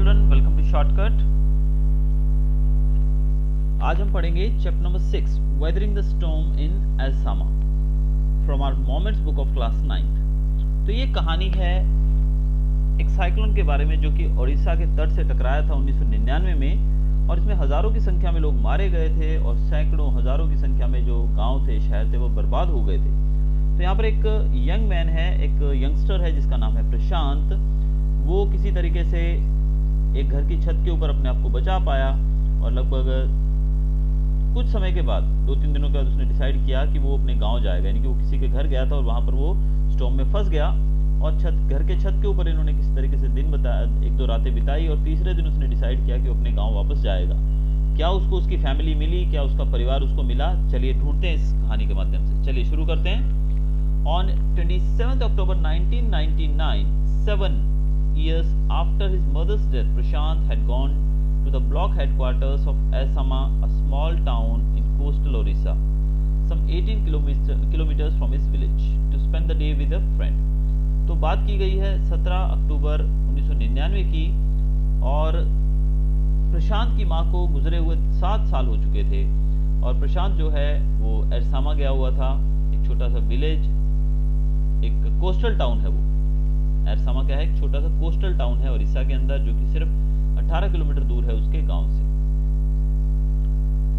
children, welcome to Shortcut. आज हम पढ़ेंगे chapter number 6 weathering the storm in Ersama from our moments book of class 9th। तो ये कहानी है एक साइक्लोन के बारे में जो कि उड़ीसा के तट से टकराया था 1999 में, और इसमें हज़ारों की संख्या में लोग मारे गए थे और सैकड़ों हज़ारों की संख्या में जो गांव थे, शहर थे, वो बर्बाद हो गए थे। तो यहाँ पर एक यंग मैन है, एक यंगस्टर है जिसका नाम है प्रशांत। वो किसी तरीके से एक घर की छत के ऊपर अपने आप को बचा पाया और लगभग कुछ समय के बाद 2-3 दिनों के बाद उसने डिसाइड किया कि वो अपने गांव जाएगा। यानी कि वो किसी के घर गया था और वहां पर वो स्टॉर्म में फंस गया और घर के छत के ऊपर इन्होंने किसी तरीके से दिन बताया, 1-2 रातें बिताई और तीसरे दिन उसने डिसाइड किया कि वो अपने गाँव वापस जाएगा। क्या उसको उसकी फैमिली मिली, क्या उसका परिवार उसको मिला, चलिए ढूंढते हैं इस कहानी के माध्यम से। चलिए शुरू करते हैं। On 27th October 1999, 7 years after his mother's death, Prashant had gone to the block headquarters of Asama, a small town in coastal Orissa, some 18 kilometers from his village, to spend the day with a friend. तो बात की गई है 17 अक्टूबर 1999 की, और प्रशांत की माँ को गुजरे हुए 7 साल हो चुके थे और प्रशांत जो है वो एरसामा गया हुआ था, एक छोटा सा विलेज, एक कोस्टल टाउन है। वो एरसामा क्या है, एक छोटा सा कोस्टल टाउन है उड़ीसा के अंदर, जो कि सिर्फ 18 किलोमीटर दूर है उसके गांव से।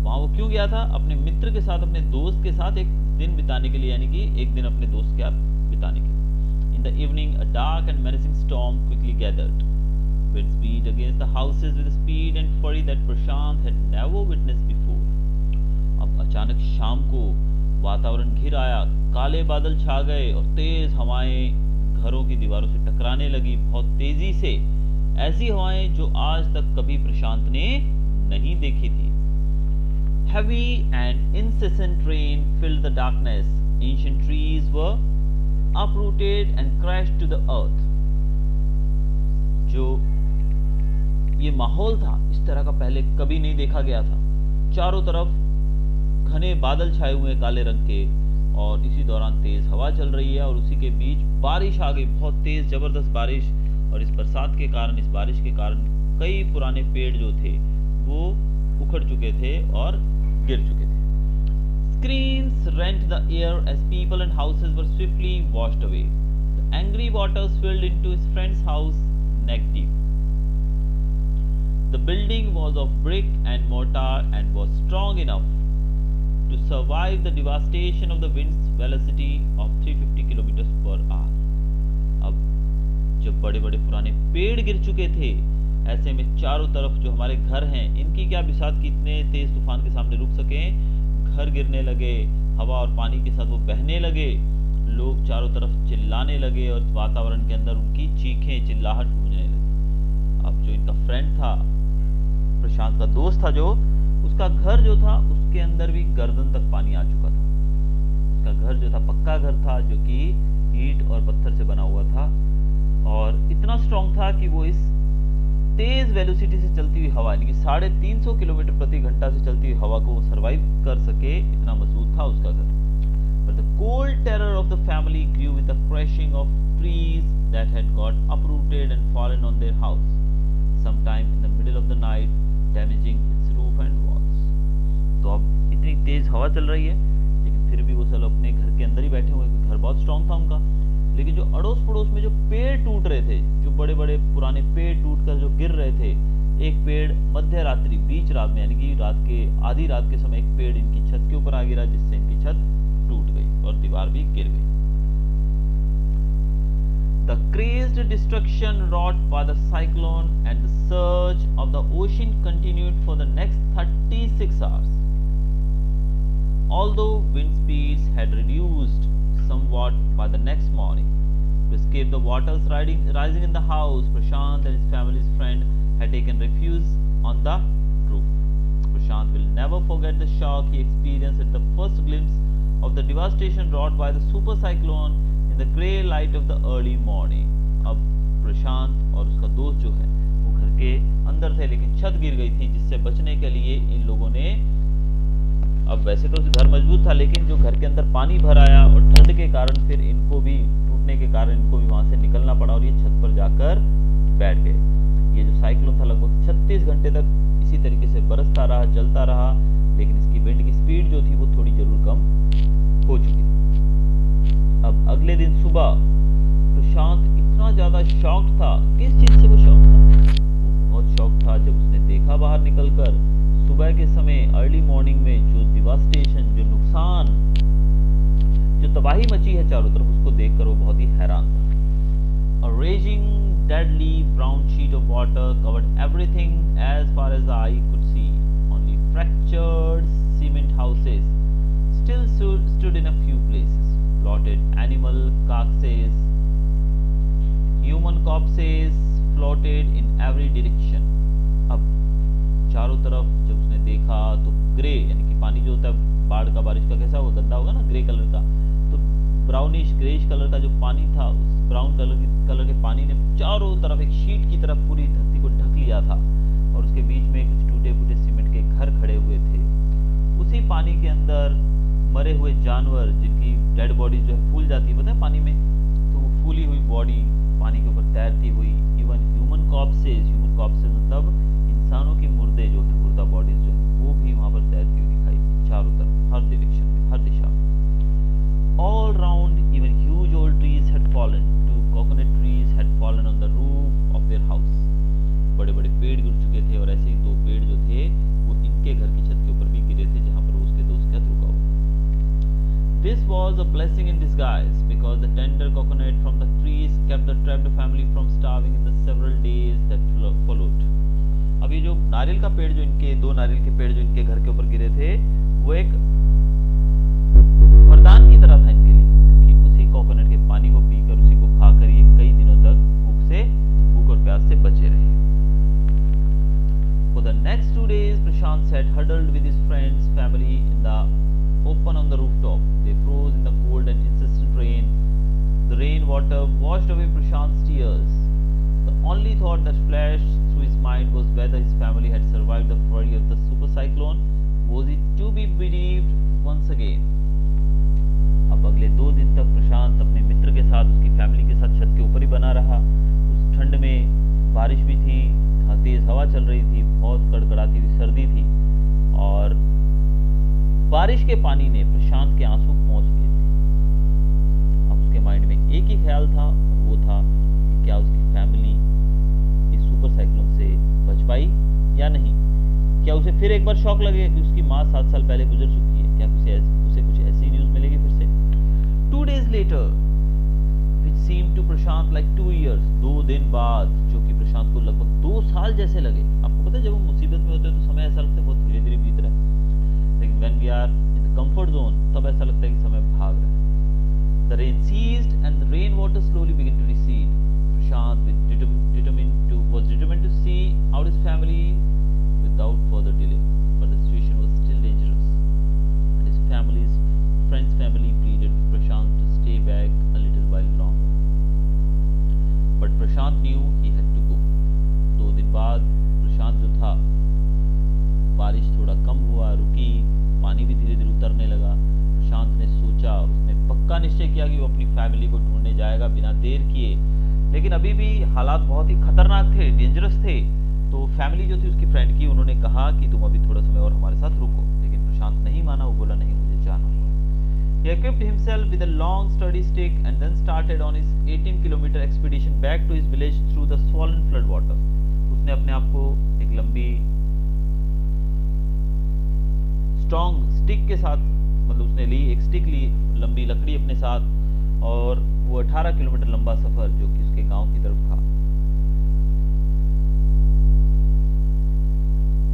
वहां वो क्यों गया था? अपने मित्र के साथ, अपने दोस्त के साथ एक दिन बिताने के लिए, यानी कि एक दिन अपने दोस्त के साथ बिताने के लिए। In the evening a dark and menacing storm quickly gathered. Winds beat against the houses with a speed and fury that Prashant had never witnessed before. अब अचानक शाम को वातावरण घिर आया, काले बादल छा गए और तेज हवाएं घरों की दीवारों से टकराने लगी बहुत तेजी से। ऐसी हवाएं जो आज तक कभी प्रशांत ने नहीं देखी थी। Heavy and incessant rain filled the darkness. Ancient trees were uprooted and crashed to the earth. जो ये माहौल था, इस तरह का पहले कभी नहीं देखा गया था। चारों तरफ घने बादल छाए हुए काले रंग के, और इसी दौरान तेज हवा चल रही है और उसी के बीच बारिश आ गई, बहुत तेज जबरदस्त बारिश। और इस बरसात के कारण, इस बारिश के कारण कई पुराने पेड़ जो थे वो उखड़ चुके थे और गिर चुके थे। Screams rent the air as people and houses were swiftly washed away. The angry waters filled into his friend's house neck deep. The building was of brick and mortar and was strong enough to survive the devastation of the wind's velocity of 350 kilometers per hour. अब जब बड़े बड़े पुराने पेड़ गिर चुके थे, ऐसे में चारों तरफ जो हमारे घर हैं, इनकी क्या बिसात कि इतने तेज तूफान के सामने रुक सकें। घर गिरने लगे, हवा और पानी के साथ वो बहने लगे, लोग चारों तरफ चिल्लाने लगे और वातावरण के अंदर उनकी चीखें, चिल्लाहट गूंजने लगी। अब जो इनका फ्रेंड था, प्रशांत का दोस्त था, जो उसका घर जो था उसके अंदर भी गर्दन तक पानी आ चुका था। उसका घर जो था पक्का घर था, जो कि ईंट और पत्थर से बना हुआ था और इतना स्ट्रॉन्ग था कि वो इस तेज वेलोसिटी से चलती हुई हवा, यानी कि 350 किलोमीटर प्रति घंटा से चलती हुई हवा को सरवाइव कर सके, इतना मजबूत था उसका घर। But the cold terror of the family grew with the crashing of trees that had got uprooted and fallen on their house, sometime in the middle of the night, damaging its roof and walls. तो अब इतनी तेज हवा चल रही है, लेकिन फिर भी वो सब अपने घर के अंदर ही बैठे हुए, घर बहुत स्ट्रॉन्ग था उनका। लेकिन जो अड़ोस पड़ोस में जो पेड़ टूट रहे थे, जो बड़े बड़े पुराने पेड़ टूटकर जो गिर रहे थे, एक पेड़ मध्य रात्रि, बीच रात में, यानी कि रात के आधी रात के समय एक पेड़ इनकी छत के ऊपर आ गिरा, जिससे इनकी छत टूट गई और दीवार भी गिर गई। The crazed destruction wrought by the cyclone and the surge of the ocean continued for the next 36 hours. Although wind speeds had reduced somewhat by the next morning, to escape the waters rising in the house, Prashant and his family's friend had taken refuge on the roof. Prashant will never forget the shock he experienced at the first glimpse of the devastation wrought by the super cyclone in the grey light of the early morning. अब प्रशांत और उसका दोस्त जो है वो घर के अंदर थे, लेकिन छत गिर गई थी, जिससे बचने के लिए इन लोगों ने, अब वैसे तो घर मजबूत था, लेकिन जो घर के अंदर पानी भर आया और ठंड के कारण फिर इनको भी, टूटने के कारण इनको भी वहां से निकलना पड़ा और ये छत पर जाकर बैठ गए। ये जो साइक्लोन था लगभग 36 घंटे तक इसी तरीके से बरसता रहा, चलता रहा, लेकिन इसकी विंड की स्पीड जो थी वो थोड़ी जरूर कम हो चुकी थी। अब अगले दिन सुबह प्रशांत इतना ज्यादा शॉक्ड था। किस चीज से वो शॉक था? वो बहुत शॉक था जब उसने देखा बाहर निकलकर सुबह के समय अर्ली मॉर्निंग में जो डिवास्टेशन, जो नुकसान, जो तबाही मची है चारों तरफ, उसको देखकर वो बहुत ही हैरान था। A raging, deadly brown sheet of water covered everything as far as the eye could see. Only fractured cement houses still stood in a few places. Blotted animal carcasses, human corpses floated in every direction. अब चारों तरफ जब उसने देखा तो grey, यानी कि पानी जो होता है बाढ़ का, बारिश का, कैसा वो गंदा होगा ना, ग्रे कलर का, तो ब्राउनिश ग्रेइश कलर का जो पानी था, उस ब्राउन कलर के पानी ने चारों तरफ एक शीट की तरफ पूरी धरती को ढक लिया था और उसके बीच में कुछ टूटे फूटे सीमेंट के घर खड़े हुए थे। उसी पानी के अंदर मरे हुए जानवर, जिनकी डेड बॉडी जो है फूल जाती है, पता है पानी में, तो वो फूली हुई बॉडी पानी के ऊपर तैरती हुई। इवन ह्यूमन कॉर्प्सेज मतलब इंसानों की मुर्दे जो है, मुर्दा बॉडीज जो है, वो भी वहां पर तैरती हुई दिखाई दी चारों तरफ, हर डायरेक्शन में, हर दिशा में। All round, even huge old trees had fallen. 2 coconut trees had fallen on the roof of their house. बड़े-बड़े पेड़ गिर चुके थे और ऐसे ही 2 पेड़ जो थे वो इनके घर की छत के ऊपर भी गिरे थे, जहां पर वो उसके दोस्त के साथ रुका हुआ। This was a blessing in disguise because the tender coconut from the trees kept the trapped family from starving in the several days that followed. अब ये जो नारियल का पेड़, जो इनके 2 नारियल के पेड़ जो इनके घर के ऊपर गिरे थे, वो एक वरदान की तरह था इनके लिए, क्योंकि उसी कोकोनट के पानी को पीकर, उसी को खाकर ये कई दिनों तक भूख और प्यास से बचे रहे। For the next 2 days, Prashant sat huddled with his friends, family in the open on the rooftop. They froze in the cold and incessant rain. The rain water washed away Prashant's tears. The only thought that flashed through his mind was whether his family had survived the fury of the super cyclone. Was it to be believed once again? अब अगले 2 दिन तक प्रशांत अपने मित्र के साथ, उसकी family के साथ छत के ऊपर ही बना रहा। उस ठंड में बारिश भी थी, तेज हवा चल रही थी, बहुत कड़कड़ाती हुई सर्दी थी और बारिश के पानी ने प्रशांत के आंसू पहुंच लिए थे। अब उसके माइंड में एक ही ख्याल था और वो था कि क्या उसकी फैमिली इस सुपर साइक्लोन से बच पाई या नहीं। क्या उसे फिर एक बार शॉक लगेगा कि उसकी माँ 7 साल पहले गुजर चुकी है? क्या उसे कुछ ऐसी न्यूज मिलेगी फिर से? 2 days later, which seemed to Prashant like 2 years, 2 दिन बाद, जो कि प्रशांत को लगभग 2 साल जैसे लगे। आपको पता है जब हम मुसीबत में होते हैं तो समय ऐसा लगता है बहुत धीरे धीरे बीत रहा है, लेकिन when we are in the comfort zone, तब ऐसा लगता है कि समय भाग रहा है। The rain ceased and the rain water slowly began to recede. Prashant was determined to see out his family without further delay, but the situation was still dangerous, and his friend's family pleaded with Prashant to stay back a little while longer. But Prashant knew he had to go. 2 दिन बाद प्रशांत जो था, बारिश थोड़ा कम हुआ, रुकी, पानी भी धीरे धीरे उतरने लगा। प्रशांत ने सोचा, उसने पक्का निश्चय किया कि वो अपनी फैमिली को ढूंढने जाएगा बिना देर किए, लेकिन अभी भी हालात बहुत ही खतरनाक थे, डेंजरस थे। तो फैमिली जो थी उसकी फ्रेंड की, उन्होंने कहा कि तुम अभी थोड़ा समय और हमारे साथ रुको, लेकिन प्रशांत नहीं माना। वो बोला नहीं, मुझे जाना होगा। He equipped himself with a long sturdy stick and then started on his 18-kilometer expedition back to his village through the swollen flood water. उसने अपने आप को एक लंबी स्ट्रॉन्ग स्टिक के साथ, मतलब उसने एक स्टिक ली, लंबी लकड़ी अपने साथ, और वो 18 किलोमीटर लंबा सफर जो कि उसके गांव की तरफ था,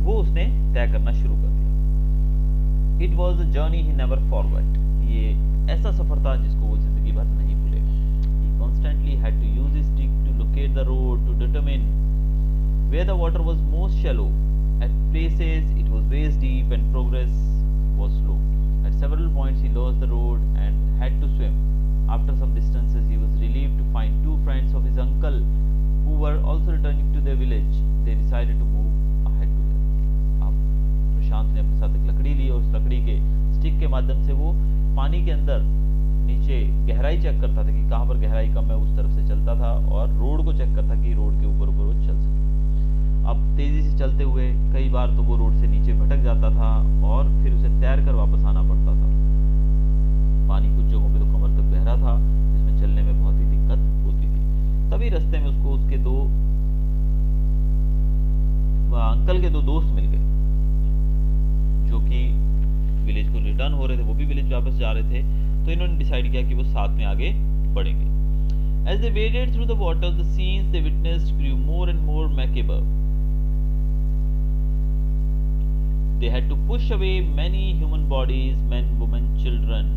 वो उसने तय करना शुरू कर दिया। It was a journey he never forgot. ये ऐसा सफर था जिसको वो जिंदगी भर नहीं भूलेगा। He constantly had to use his stick to locate the road, to determine where the water was most shallow. At places it was waist deep and progress was slow. At several points he lost the road and had to swim. After some distances he was relieved to find 2 friends of his uncle who were also returning to their village. They decided to move ahead together. अब प्रशांत ने अपने साथ एक लकड़ी ली और उस लकड़ी के स्टिक के माध्यम से वो पानी के अंदर नीचे गहराई चेक करता था कि कहाँ पर गहराई कम है, उस तरफ से चलता था, और रोड को चेक करता कि रोड के ऊपर वो चल सके। अब तेजी से चलते हुए कई बार तो वो रोड से नीचे भटक जाता था और फिर उसे तैर कर वापस आना पड़ता था। पानी कुछ जगहों पे तो कमर तक गहरा था, जिसमें चलने में बहुत ही दिक्कत होती थी। तभी रास्ते में उसको उसके अंकल के दो दोस्त मिल गए, जो कि विलेज को रिटर्न हो रहे थे, वो भी विलेज वापस जा रहे थे। तो इन्होंने डिसाइड किया कि वो साथ में आगे बढ़ेंगे। As they waded through the water, the scenes they witnessed grew more and more macabre. They had to push away many human bodies, men, women, children,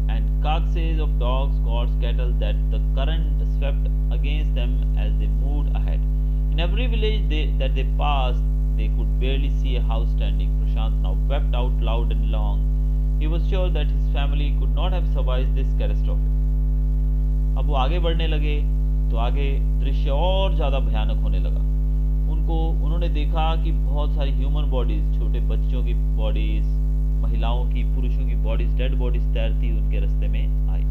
and carcasses of dogs, goats, cattle that the current swept against them as they moved ahead. In every village that they passed, they could barely see a house standing. Prashant now wept out loud and long. He was sure that his family could not have survived this catastrophe. अब वो आगे बढ़ने लगे तो आगे दृश्य और ज़्यादा भयानक होने लगा। उन्होंने देखा कि बहुत सारी ह्यूमन बॉडीज, छोटे बच्चों की बॉडीज, महिलाओं की, पुरुषों की बॉडीज, डेड बॉडीज तैरती उनके रास्ते में आई।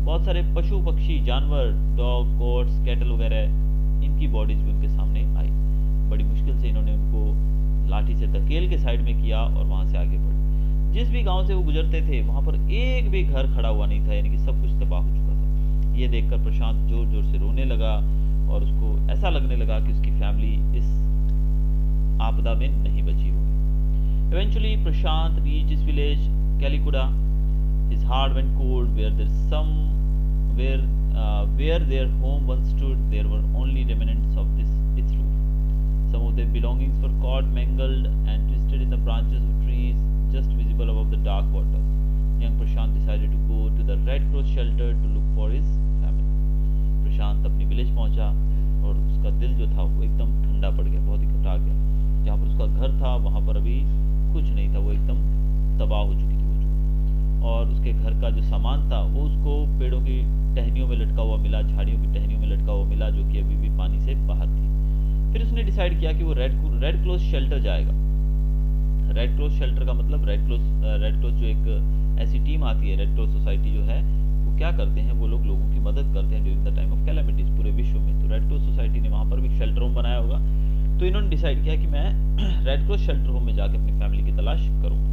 बहुत सारे पशु पक्षी, जानवर, डॉग, गोट्स, कैटल वगैरह, इनकी बॉडीज भी उनके सामने आई। बड़ी मुश्किल से इन्होंने उनको लाठी से धकेल के साइड में किया और वहां से आगे बढ़े। जिस भी गांव से वो गुजरते थे वहां पर एक भी घर खड़ा हुआ नहीं था, यानी कि सब कुछ तबाह हो चुका था। ये देखकर प्रशांत जोर जोर से रोने लगा और उसको ऐसा लगने लगा कि उसकी फैमिली इस आपदा में नहीं बची होगी। Eventually Prashant reached his village Kalikuda. His heart went cold where their home once stood. There were only remnants of its roof. Some of their belongings were caught, mangled and twisted in the branches of trees just visible above the dark water. Young Prashant decided to go to the Red Cross shelter to look for his family. प्रशांत अपनी village पहुंचा और उसका दिल जो था वो एकदम ठंडा पड़ गया, बहुत ही घबरा गया। जहाँ पर उसका घर था वहाँ पर अभी कुछ नहीं था, वो एकदम तबाह हो चुकी थी वो जगह। और उसके घर का जो सामान था वो उसको पेड़ों की टहनियों में लटका हुआ मिला, झाड़ियों की टहनियों में लटका हुआ मिला, जो कि अभी भी पानी से बाहर थी। फिर उसने डिसाइड किया कि वो रेड क्रॉस शेल्टर जाएगा। रेड क्रॉस शेल्टर का मतलब रेड क्रॉस जो एक ऐसी टीम आती है, रेड क्रॉस सोसाइटी जो है वो क्या करते हैं, वो लोगों की मदद करते हैं during the time of calamities पूरे विश्व में। तो रेड क्रॉस सोसाइटी ने वहाँ पर भी शेल्टर होम बनाया होगा। तो इन्होंने डिसाइड किया कि मैं रेड क्रॉस शेल्टर होम में जाकर अपनी फैमिली की तलाश करूंगा।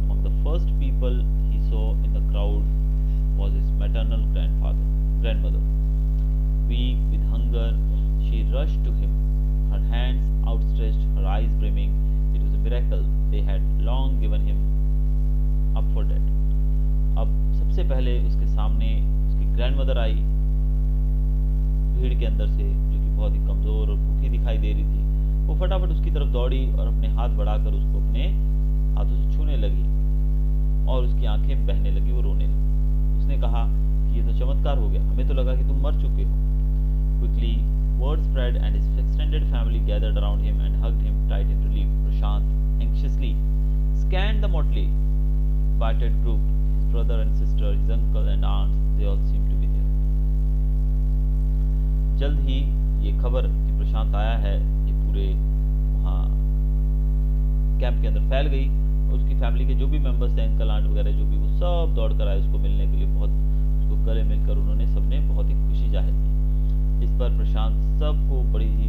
Among the first people he saw in the crowd was his maternal grandmother. Weak with hunger, she rushed to him, her hands outstretched, her eyes brimming. It was a miracle they had long given him up for dead. अब सबसे पहले उसके सामने उसकी grandmother आई भीड़ के अंदर से, जो कि बहुत ही कमजोर और भूखी दिखाई दे रही थी। वो फटाफट उसकी तरफ दौड़ी और अपने हाथ बढ़ाकर उसको अपने हाथों से छूने लगी और उसकी आंखें बहने लगी, वो रोने लगी। उसने कहा कि ये तो चमत्कार हो गया, हमें तो लगा कि तुम मर चुके हो। Quickly word spread and his extended family gathered around him and hugged him tight in relief. Prashant anxiously scanned the motley battered group, his brother and sister, his uncle and aunts, they all seemed to be there. जल्द ही ये खबर कि प्रशांत आया है ये पूरे वहाँ camp के अंदर फैल गई और उसकी फैमिली के जो भी मेंबर्स थे, अंकल आंट वगैरह जो भी, वो सब दौड़ कर आए उसको मिलने के लिए। बहुत उसको गले मिलकर उन्होंने सबने बहुत ही खुशी जाहिर की। इस पर प्रशांत सबको बड़ी ही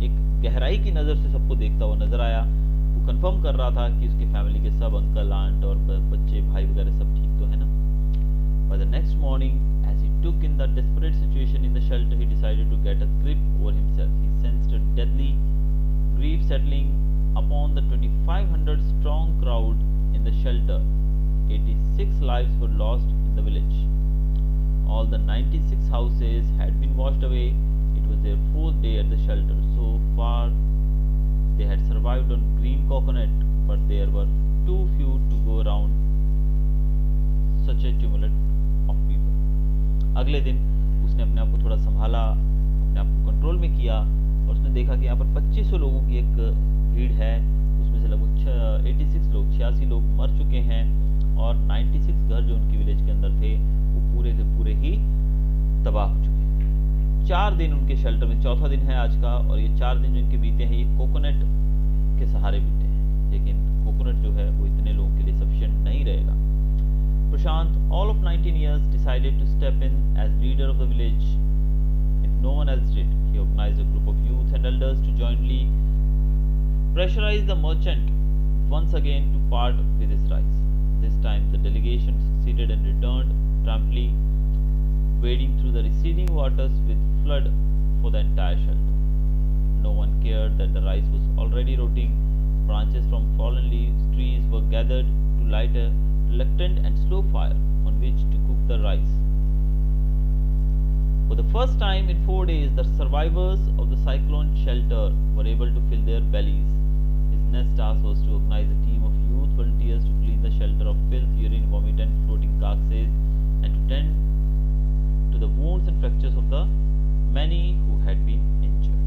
एक गहराई की नज़र से सबको देखता हुआ नजर आया। वो कंफर्म कर रहा था कि उसकी फैमिली के सब अंकल आंट और बच्चे भाई वगैरह सब ठीक तो है ना। By the next morning, as he took in the desperate situation in the shelter, he decided to get a grip over himself. He sensed a deadly grief settling upon the 2,500 strong crowd in the shelter. 86 lives were lost in the village. All the 96 houses had been washed away. It was their 4th day at the shelter. So far, they had survived on green coconut, but there were too few to go around such a tumult of people. अगले दिन उसने अपने आप को थोड़ा संभाला, अपने आप को कंट्रोल में किया और उसने देखा कि यहाँ पर 2500 लोगों की एक भीड़ है। उसमें से लगभग 86 लोग मर चुके हैं और 96 घर जो उनकी विलेज के अंदर थे वो पूरे के पूरे ही तबाह हो चुके हैं। 4 दिन उनके शेल्टर में, चौथा दिन है आज का, और ये 4 दिन जो इनके बीते हैं ये कोकोनट के सहारे बीते हैं, लेकिन कोकोनट जो है वो इतने लोगों के लिए सफिशिएंट नहीं रहेगा। Prashant, all of 19 years, decided to step in as leader of the village. It no one else did. He organized a group of youth and elders to jointly pressurize the merchant once again to part with his rice. This time the delegation succeeded and returned triumphantly, wading through the receding waters with flood for the entire shelter. No one cared that the rice was already rotting. Branches from fallen leaves, trees were gathered to light a reluctant and slow fire on which to cook the rice. For the first time in 4 days, the survivors of the cyclone shelter were able to fill their bellies. His next task was to organize a team of youth volunteers to clean the shelter of filth, urine, vomit, and floating carcasses, and to tend to the wounds and fractures of the many who had been injured.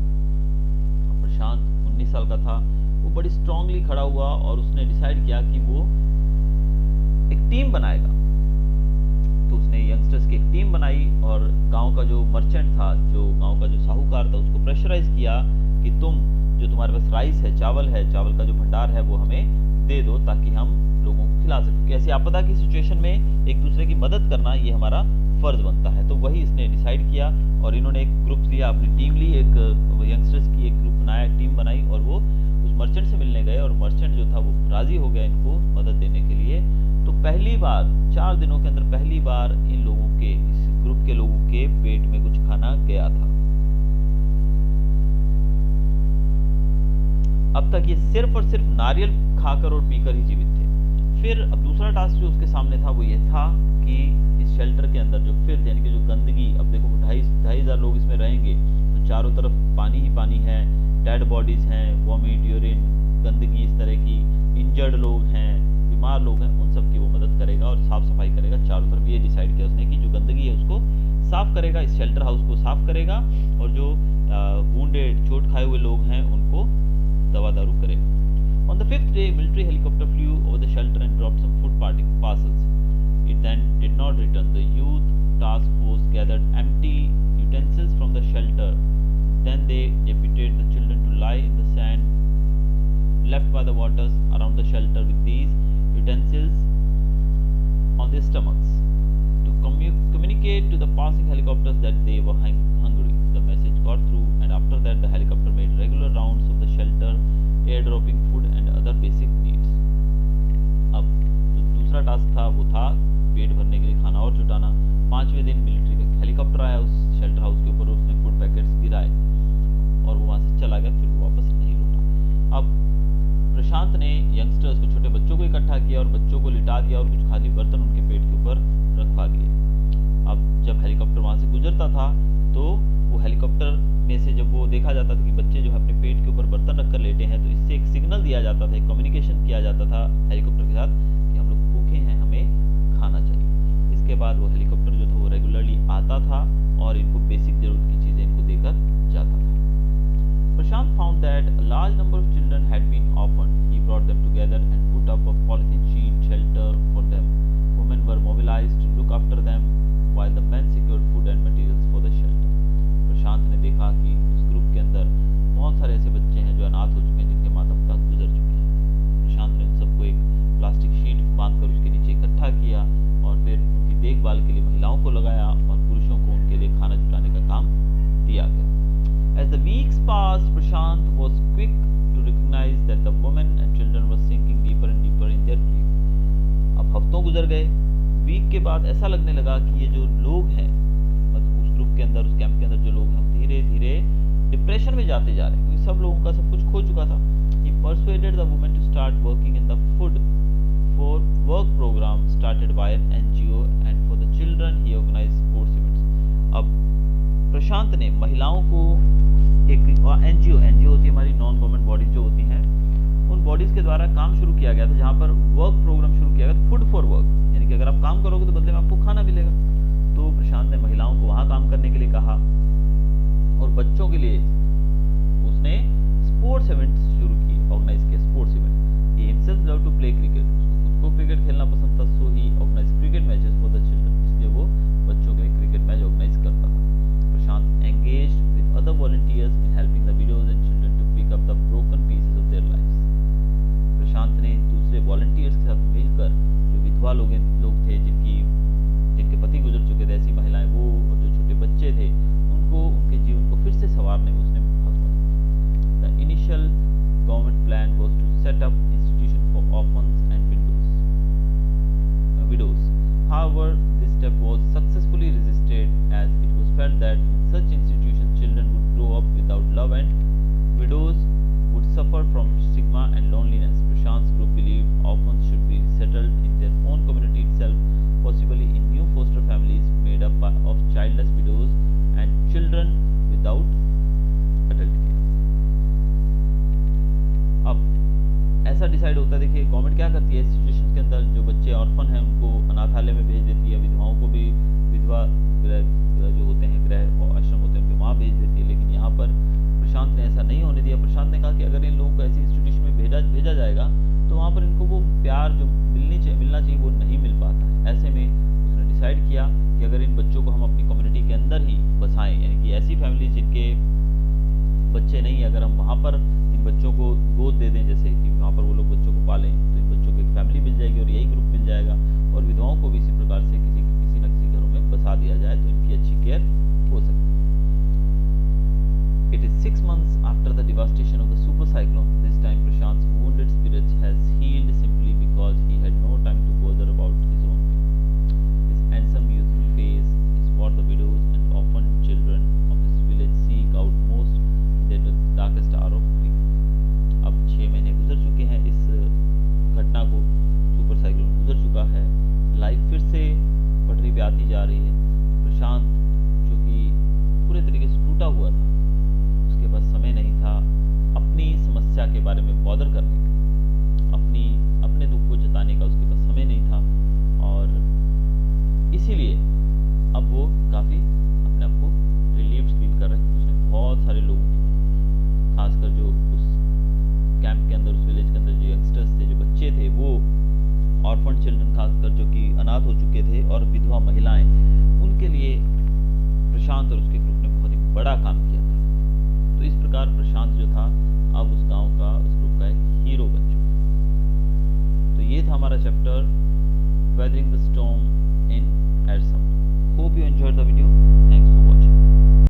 प्रशांत 19 साल का था। वो बड़ी strongly खड़ा हुआ और उसने decide किया कि वो एक टीम बनाएगा। तो उसने यंगस्टर्स की एक टीम बनाई और गांव का जो मर्चेंट था, जो गांव का जो साहूकार था, उसको प्रेशराइज किया कि तुम जो तुम्हारे पास राइस है, चावल का जो भंडार है वो हमें दे दो ताकि हम लोगों को खिला सकें। क्योंकि ऐसी आपदा की सिचुएशन में एक दूसरे की मदद करना ये हमारा फर्ज बनता है। तो वही इसने डिसाइड किया और इन्होंने एक ग्रुप लिया, अपनी टीम ली, एक यंगस्टर्स की एक ग्रुप बनाया, टीम बनाई और वो उस मर्चेंट से मिलने गए और मर्चेंट जो था वो राजी हो गया इनको मदद देने के लिए। तो पहली बार 4 दिनों के अंदर पहली बार इन लोगों के, इस ग्रुप के लोगों के पेट में कुछ खाना गया था। अब तक ये सिर्फ और सिर्फ नारियल खाकर और पीकर ही जीवित थे। फिर अब दूसरा टास्क जो उसके सामने था वो ये था कि इस शेल्टर के अंदर जो फिल्थ यानी कि जो गंदगी, अब देखो 2,500 लोग इसमें रहेंगे तो चारों तरफ पानी ही पानी है, डेड बॉडीज हैं, वॉमिट, यूरिन, गंदगी इस तरह की, इंजर्ड लोग हैं, बीमार लोग हैं, उन सब की वो मदद करेगा और साफ सफाई करेगा चारों तरफ। ये डिसाइड किया उसने कि जो गंदगी है उसको साफ करेगा, इस शेल्टर हाउस को साफ करेगा और जो वुंडेड, चोट खाए हुए लोग हैं उनको दवा दारू करेगा। On the 5th day, military helicopter flew over the shelter and dropped some food parcels. It then did not return. The youth task force gathered empty utensils from the shelter. Then they deputed the children to lie in the sand left by the waters around the shelter with these utensils on their stomachs to communicate to the passing helicopters that they were hungry. The message got through, and after that the helicopter made regular rounds of the shelter, airdropping food and other basic needs. अब जो दूसरा task था वो था पेट भरने के लिए खाना और जुटाना। 5वें दिन मिलिट्री का हेलीकॉप्टर आया उस शेल्टर हाउस के ऊपर, उसने फूड पैकेट्स गिराए और वो वहां से चला गया, फिर वो वापस नहीं लौटा। अब प्रशांत ने यंगस्टर्स को, छोटे बच्चों को इकट्ठा किया और बच्चों को लिटा दिया और कुछ खाली बर्तन उनके पेट के ऊपर रखवा दिए। अब जब हेलीकॉप्टर वहां से गुजरता था तो वो हेलीकॉप्टर में से जब वो देखा जाता था कि बच्चे जो है अपने पेट के ऊपर बर्तन रखकर लेटे हैं, तो इससे एक सिग्नल दिया जाता था, एक कम्युनिकेशन किया जाता था हेलीकॉप्टर के साथ कि हम लोग भूखे हैं, हमें खाना चाहिए। इसके बाद वो हेलीकॉप्टर जो था वो रेगुलरली आता था और इनको बेसिक जरूरत की चीजें इनको देकर जाता था। Prashant found that a large number of children had been orphaned. He brought them together and put up a polythene sheet shelter for them. Women were mobilized to look after them while the men secured food and materials for the shelter. प्रशांत ने देखा कि उस group के अंदर बहुत सारे ऐसे बच्चे हैं जो अनाथ हो चुके हैं, जिनके माता पिता गुजर चुके हैं। प्रशांत ने उन सबको एक प्लास्टिक शीट बांधकर उसके नीचे इकट्ठा किया और फिर उनकी देखभाल के लिए महिलाओं को लगाया और पुरुषों को उनके लिए खाना जुटाने का काम दिया गया। As the weeks passed, Prashant was quick to recognize that the women and children were sinking deeper and deeper in their grief. अब हफ्तों गुजर गए, वीक के बाद ऐसा लगने लगा कि ये जो लोग हैं, मतलब उस ग्रुप के अंदर, उस कैंप के अंदर जो लोग हैं, धीरे धीरे डिप्रेशन में जाते जा रहे हैं क्योंकि सब लोगों का सब कुछ खो चुका था। He persuaded the women to start working in the food for work program started by an NGO, and for the children he organized sports events. अब प्रशांत ने महिलाओं को एक एनजीओ होती है हमारी नॉन गवर्नमेंट बॉडीज जो होती हैं, उन बॉडीज के द्वारा काम शुरू किया गया था जहाँ पर वर्क प्रोग्राम शुरू किया गया, फूड फॉर वर्क, यानी कि अगर आप काम करोगे तो बदले में आपको खाना मिलेगा। तो प्रशांत ने महिलाओं को वहाँ काम करने के लिए कहा और बच्चों के लिए उसने स्पोर्ट्स इवेंट्स शुरू किए, ऑर्गेनाइज किए sports event. He himself love to play cricket, उसको खुद को क्रिकेट खेलना पसंद था, so he organise cricket matches for the children, इसलिए वो बच्चों के लिए क्रिकेट मैच ऑर्गेनाइज करता था। प्रशांत engaged with other volunteers in helping the widows and children to pick up the broken pieces of their lives. प्रशांत ने दूसरे वॉलंटियर्स के साथ मिलकर जो विधवा लोग थे जिनके पति गुजर चुके थे, ऐसी महिलाएं वो और जो छोटे बच्चे थे, उन step was successfully resisted, as it was felt that in such institutions children would grow up without love and widows would suffer from stigma and loneliness. Prashant's group believed orphans should be settled in their own community itself, possibly in new foster families made up of childless widows and children without adult care. अब ऐसा decide होता है, देखिए government क्या करती है इस situation के अंदर, जो बच्चे ऑर्फन हैं उनको अनाथालय में भेज देती है, विधवाओं को भी विधवा गृह जो होते हैं गृह और आश्रम होते हैं उनके वहाँ भेज देती है। लेकिन यहाँ पर प्रशांत ने ऐसा नहीं होने दिया। प्रशांत ने कहा कि अगर इन लोगों को ऐसी इंस्टीट्यूशन में भेजा जाएगा तो वहाँ पर इनको वो प्यार जो मिलना चाहिए वो नहीं मिल पाता है। ऐसे में उसने डिसाइड किया कि अगर इन बच्चों को हम अपनी कम्युनिटी के अंदर ही बसाएं, यानी कि ऐसी फैमिली जिनके बच्चे नहीं है, अगर हम वहाँ पर इन बच्चों को गोद दे दें, जैसे कि वहाँ पर वो लोग बच्चों को पालें, तो इन बच्चों को एक फैमिली मिल जाएगी और यही ग्रुप मिल जाएगा, और विधवाओं को भी इसी प्रकार से किसी न किसी घरों में बसा दिया जाए तो इनकी अच्छी केयर हो सकती है। It is 6 months after the devastation of the super cyclone. This time Prashant's wounded spirit has healed simply because he had no time to bother about his own pain. His handsome youthful face is what the widows and orphan children of his village seek out most in their darkest hour of grief. अब 6 महीने गुजर चुके हैं इस घटना को, super cyclone गुजर चुका है, लाइफ फिर से पटरी पे आती जा रही है। प्रशांत जो कि पूरे तरीके से टूटा हुआ था, उसके पास समय नहीं था अपनी समस्या के बारे में बॉदर करने का, अपने दुख को जताने का उसके पास समय नहीं था, और इसीलिए अब वो काफ़ी अपने आप को रिलीव्ड फील कर रहे थे। उसने बहुत सारे लोगों की मदद की, खासकर जो उस कैंप के अंदर, उस विलेज के अंदर जो यंगस्टर्स थे, जो बच्चे थे, वो ऑर्फन चिल्ड्रन खासकर जो कि अनाथ हो चुके थे, और विधवा महिलाएं, उनके लिए प्रशांत और उसके ग्रुप ने बहुत ही बड़ा काम किया था। तो इस प्रकार प्रशांत जो था अब उस गांव का, उस ग्रुप का एक हीरो बन चुका। तो ये था हमारा chapter weathering the storm in Ersama. Hope you enjoyed the video. Thanks.